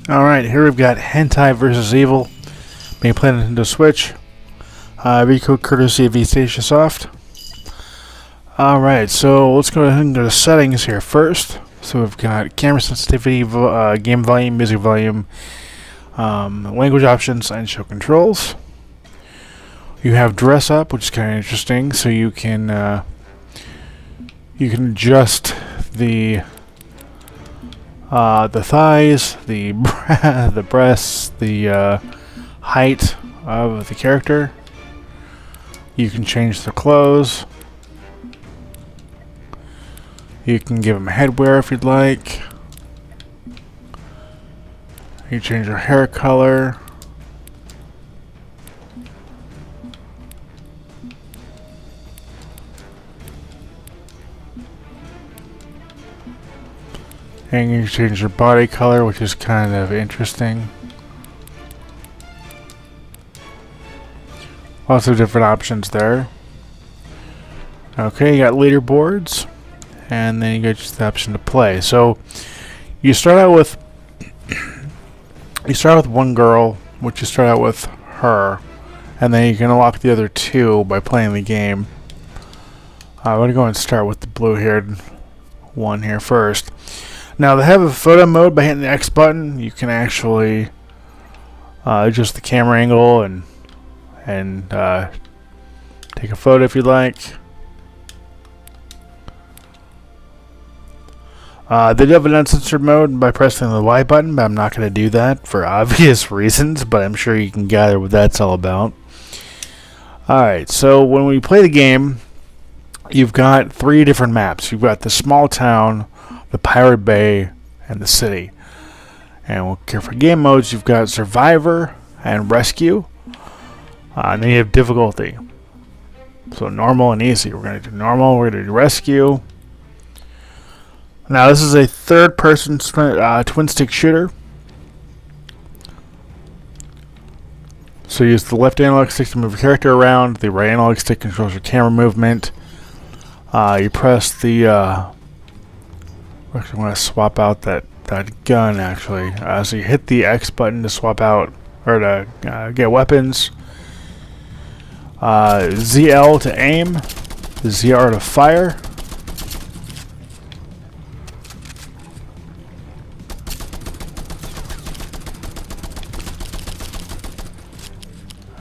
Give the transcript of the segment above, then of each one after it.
Alright, here we've got Hentai Vs Evil, being played on Nintendo Switch. Recode courtesy of Soft. Alright, so let's go ahead and go to settings here first. So we've got camera sensitivity, game volume, music volume, language options, and show controls. You have dress up, which is kind of interesting, so you can adjust the thighs, the the breasts, the height of the character. You can change the clothes. You can give them headwear if you'd like. You change your hair color. And you change your body color, which is kind of interesting. Lots of different options there. Okay, you got leaderboards, and then you get just the option to play. So you start out with one girl, which you start out with her, and then you can unlock the other two by playing the game. I'm gonna go and start with the blue-haired one here first. Now they have a photo mode by hitting the X button. You can actually adjust the camera angle and take a photo if you'd like. They do have an uncensored mode by pressing the Y button, but I'm not going to do that for obvious reasons, but I'm sure you can gather what that's all about. Alright, so when we play the game, you've got three different maps. You've got the small town, the Pirate Bay, and the city. And for game modes, you've got Survivor and Rescue. And then you have difficulty. So normal and easy. We're going to do normal, we're going to do Rescue. Now this is a third-person twin-stick shooter. So you use the left analog stick to move your character around. The right analog stick controls your camera movement. You press the... Actually, I want to swap out that gun, actually. So you hit the X button to swap out, or to get weapons. ZL to aim. ZR to fire.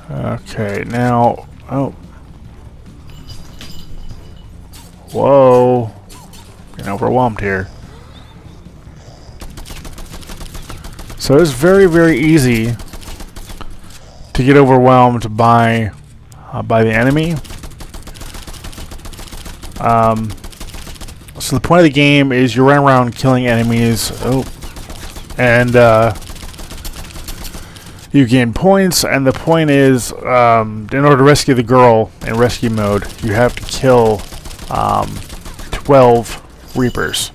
Okay, now... Oh. Whoa. Getting overwhelmed here. So it's very, very easy to get overwhelmed by the enemy. So the point of the game is you run around killing enemies. Oh, and you gain points. And the point is, in order to rescue the girl in rescue mode, you have to kill 12 Reapers.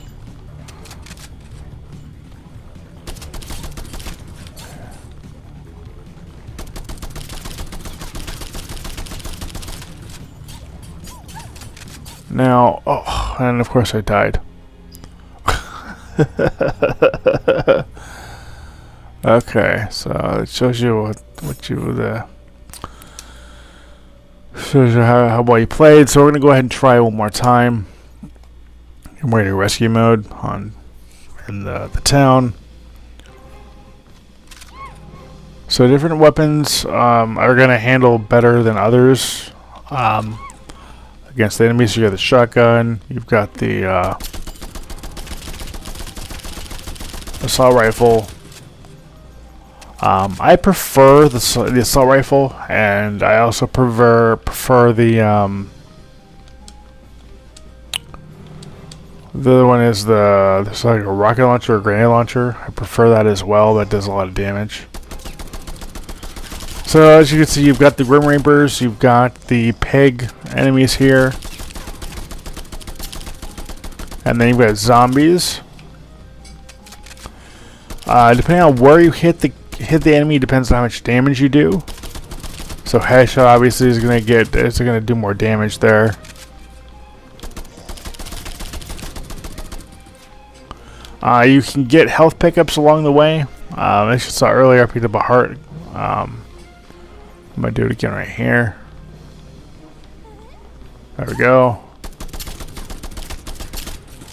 Now, oh, and of course I died. Okay, so it shows you what you shows you how well you played. So we're gonna go ahead and try one more time. And we're in rescue mode in the town. So different weapons are gonna handle better than others. Against the enemies, you got the shotgun, you've got the assault rifle. I prefer the assault rifle, and I also prefer the other one is there's like a rocket launcher or grenade launcher. I prefer that as well. That does a lot of damage. So as you can see, you've got the Grim Reapers, you've got the pig enemies here, and then you've got zombies. Depending on where you hit the enemy, depends on how much damage you do. So headshot obviously is gonna do more damage there. You can get health pickups along the way. As you saw earlier, I picked up a heart. I'm gonna do it again right here. There we go.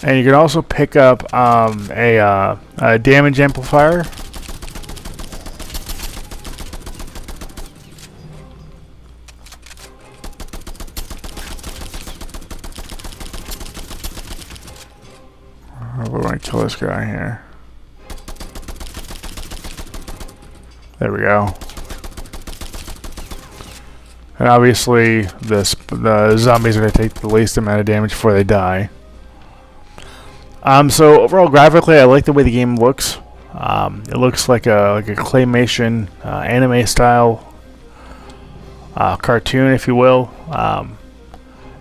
And you can also pick up a damage amplifier. We're going to kill this guy here. There we go. And obviously, the zombies are going to take the least amount of damage before they die. So overall, graphically, I like the way the game looks. It looks like a claymation, anime style cartoon, if you will, and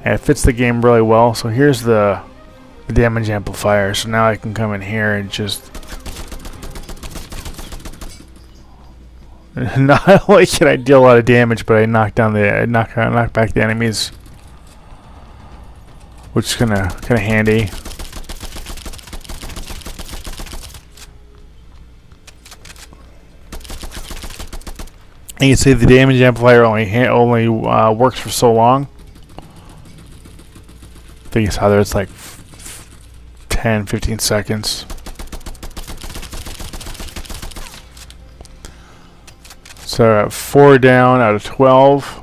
it fits the game really well. So here's the damage amplifier. So now I can come in here and just not only can I deal a lot of damage, but I knock back the enemies, which is kind of handy. And you can see the damage amplifier only works for so long. I think it's either it's like 10-15 seconds. So 4 down out of 12.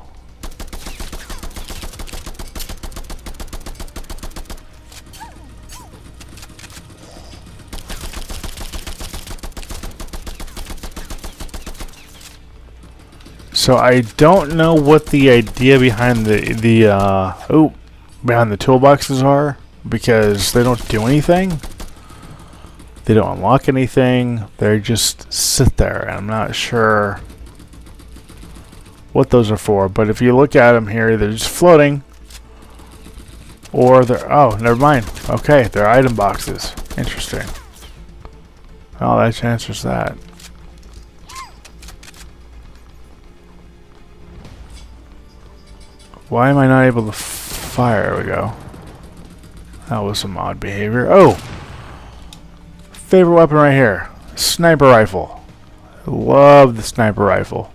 So I don't know what the idea behind behind the toolboxes are, because they don't do anything. They don't unlock anything. They just sit there, and I'm not sure what those are for. But if you look at them here, they're just floating, or they're never mind. Okay, they're item boxes. Interesting. Oh, that answers that. Why am I not able to fire? There we go. That was some odd behavior. Oh! Favorite weapon right here. Sniper rifle. I love the sniper rifle.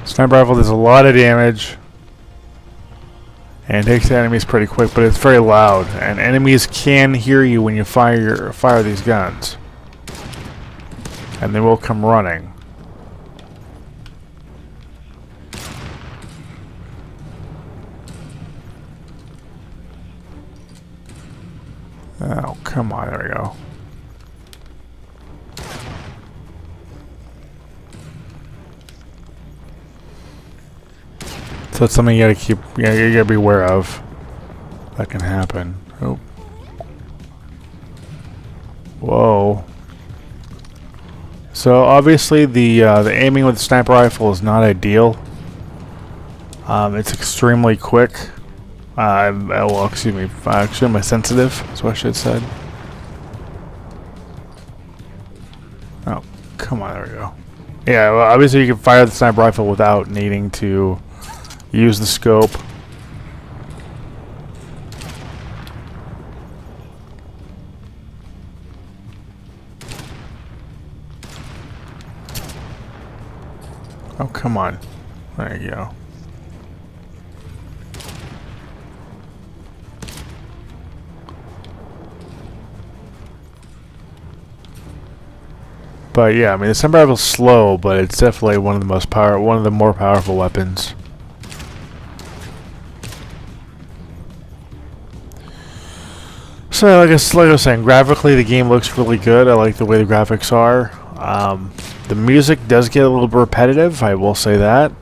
Sniper rifle does a lot of damage and takes the enemies pretty quick, but it's very loud, and enemies can hear you when you fire these guns. And they will come running. Oh, come on, there we go. So that's something you gotta you gotta be aware of. That can happen. Oh. Whoa. So obviously the aiming with the sniper rifle is not ideal. It's extremely quick. Well, excuse me, extremely sensitive. That's what I should have said. Oh, come on, there we go. Yeah, well, obviously you can fire the sniper rifle without needing to use the scope. Oh, come on. There you go. But yeah, I mean, the sniper rifle's slow, but it's definitely one of the more powerful weapons. So like I was saying, graphically the game looks really good. I like the way the graphics are. The music does get a little bit repetitive, I will say that.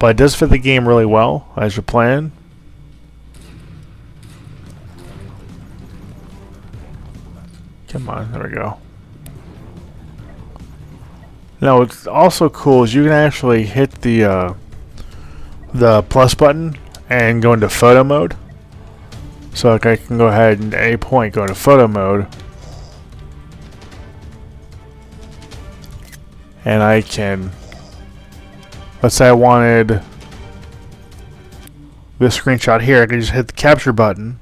But it does fit the game really well as you're playing. Come on, there we go. Now what's also cool is you can actually hit the plus button and go into photo mode. So like I can go ahead and at any point go into photo mode. And I can, let's say I wanted this screenshot here, I can just hit the capture button.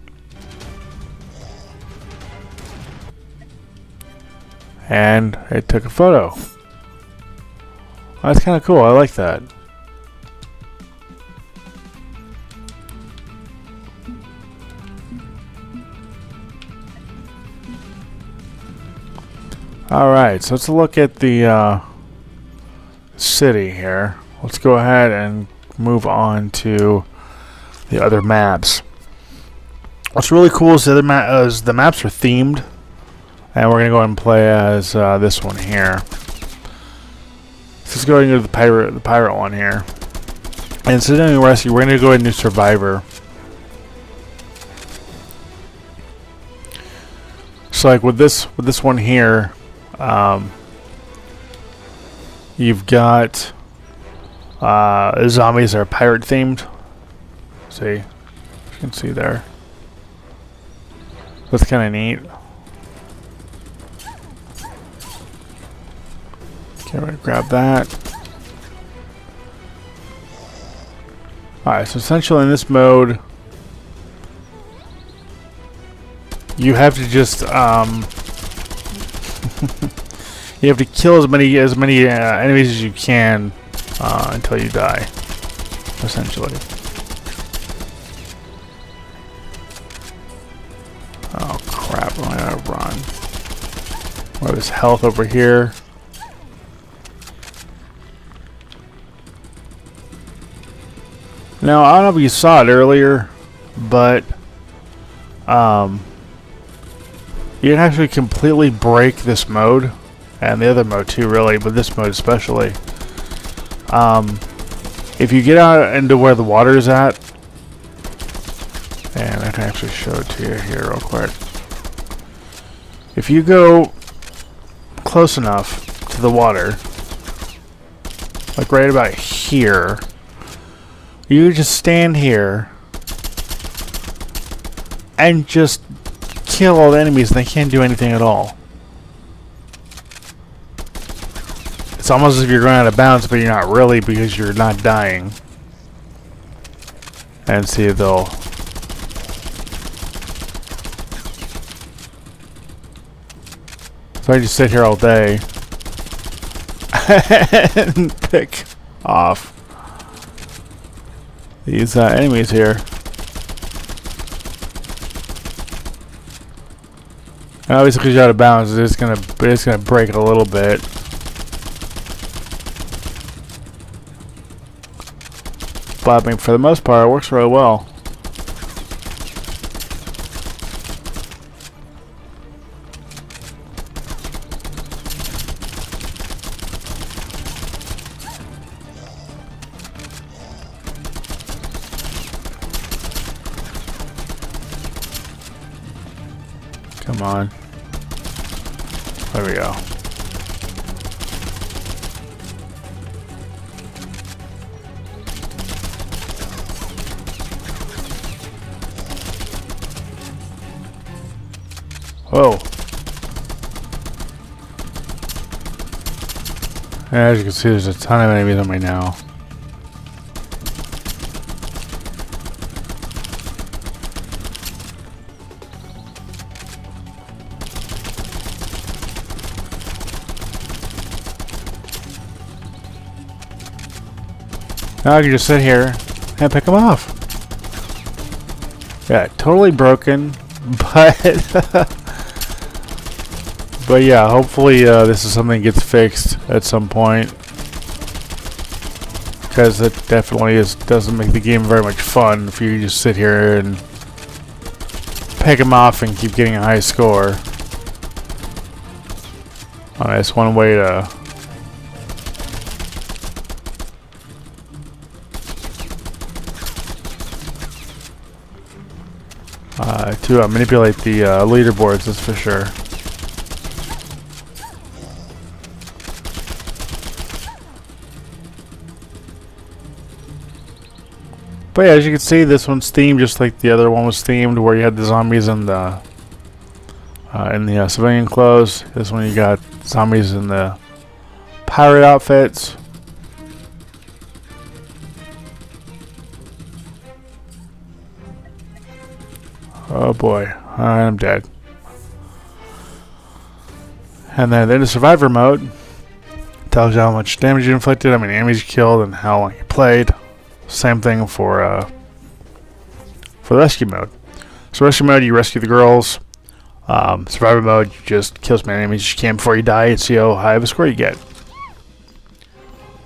And it took a photo. That's kind of cool. I like that. Alright, so let's look at the city here. Let's go ahead and move on to the other maps. What's really cool is the maps are themed, and we're gonna go ahead and play as this one here. Let's go ahead and go to the pirate one here. And instead of doing rescue, we're gonna go ahead and do survivor. So like with this one here, you've got zombies that are pirate themed. See, you can see there. That's kind of neat. Okay, we're gonna grab that. Alright, so essentially in this mode, you have to just you have to kill as many enemies as you can until you die, essentially. Oh crap! I gotta run. What is health over here? Now I don't know if you saw it earlier, but you can actually completely break this mode, and the other mode too, really, but this mode especially. If you get out into where the water is at, and I can actually show it to you here real quick. If you go close enough to the water, like right about here, you just stand here and just kill all the enemies and they can't do anything at all. It's almost as if you're going out of bounds, but you're not really, because you're not dying. And see, they'll... So I just sit here all day and pick off these enemies here. And obviously, because you're out of bounds, it's gonna break it a little bit. But I mean, for the most part, it works really well. Come on. There we go. Whoa. And as you can see, there's a ton of enemies on me now. Now I can just sit here and pick them off. Yeah, totally broken, but but yeah, hopefully this is something that gets fixed at some point, because it definitely doesn't make the game very much fun if you just sit here and pick them off and keep getting a high score. That's one way to manipulate the leaderboards, that's for sure. But yeah, as you can see, this one's themed just like the other one was themed, where you had the zombies in the civilian clothes. This one you got zombies in the pirate outfits. Oh boy. Alright, I'm dead. And then in the survivor mode, tells you how much damage you inflicted, how many enemies you killed, and how long you played. Same thing for the rescue mode. So rescue mode, you rescue the girls. Survivor mode, you just kill as many enemies as you can before you die and see how high of a score you get.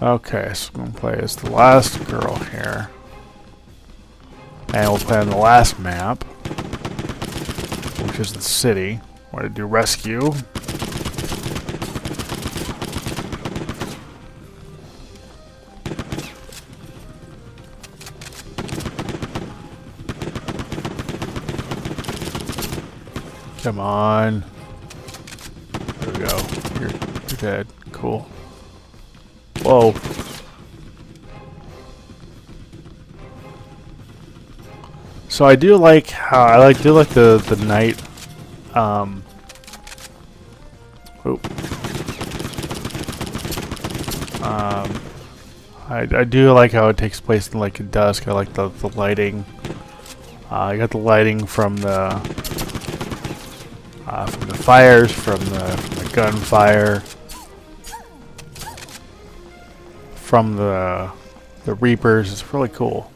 Okay, so I'm going to play as the last girl here. And we'll play on the last map, which is the city. We're going to do rescue. Come on. There we go. You're dead. Cool. Whoa. So I do like how I do like the night. I do like how it takes place in like dusk. I like the lighting. I got the lighting from the fires, from the gunfire, from the reapers. It's really cool.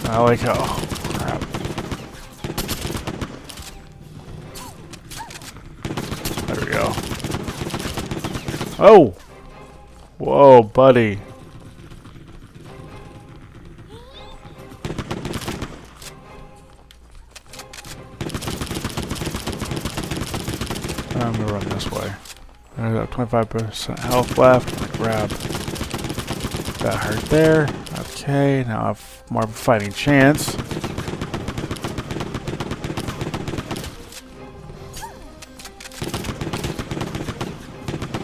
I like how. Oh, crap. There we go. Oh! Whoa, buddy. I'm gonna run this way. I got 25% health left. I'm gonna grab that hurt there. Okay, now I have more of a fighting chance.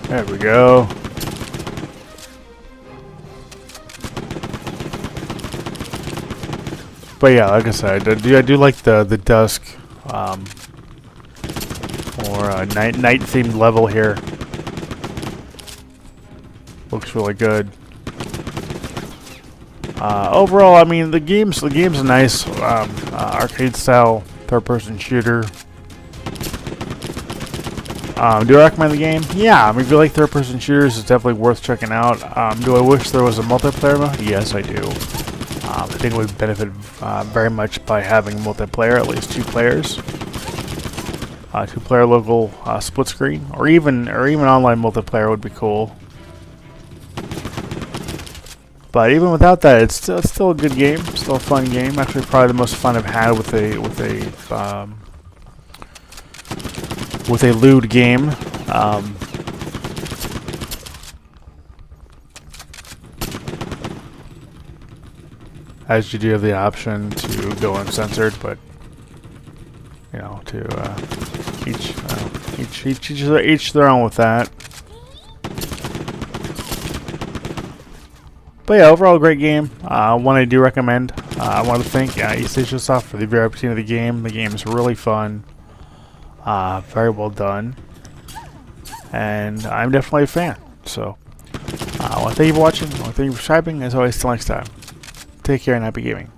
There we go. But yeah, like I said, I do like the dusk or night themed level here. Looks really good. Overall, I mean the game's a nice arcade style third person shooter. Do I recommend the game? Yeah, I mean if you like third person shooters, it's definitely worth checking out. Do I wish there was a multiplayer mode? Yes, I do. I think it would benefit very much by having multiplayer, at least 2 players. 2-player local split screen, or even online multiplayer would be cool. But even without that, it's still a good game, still a fun game. Actually, probably the most fun I've had with a lewd game. As you do have the option to go uncensored, but you know, to each their own with that. But yeah, overall, great game. One I do recommend. I want to thank East Asia Soft for the very opportunity of the game. The game is really fun, very well done, and I'm definitely a fan. So, I want to thank you for watching. I want to thank you for subscribing. As always, till next time. Take care and happy gaming.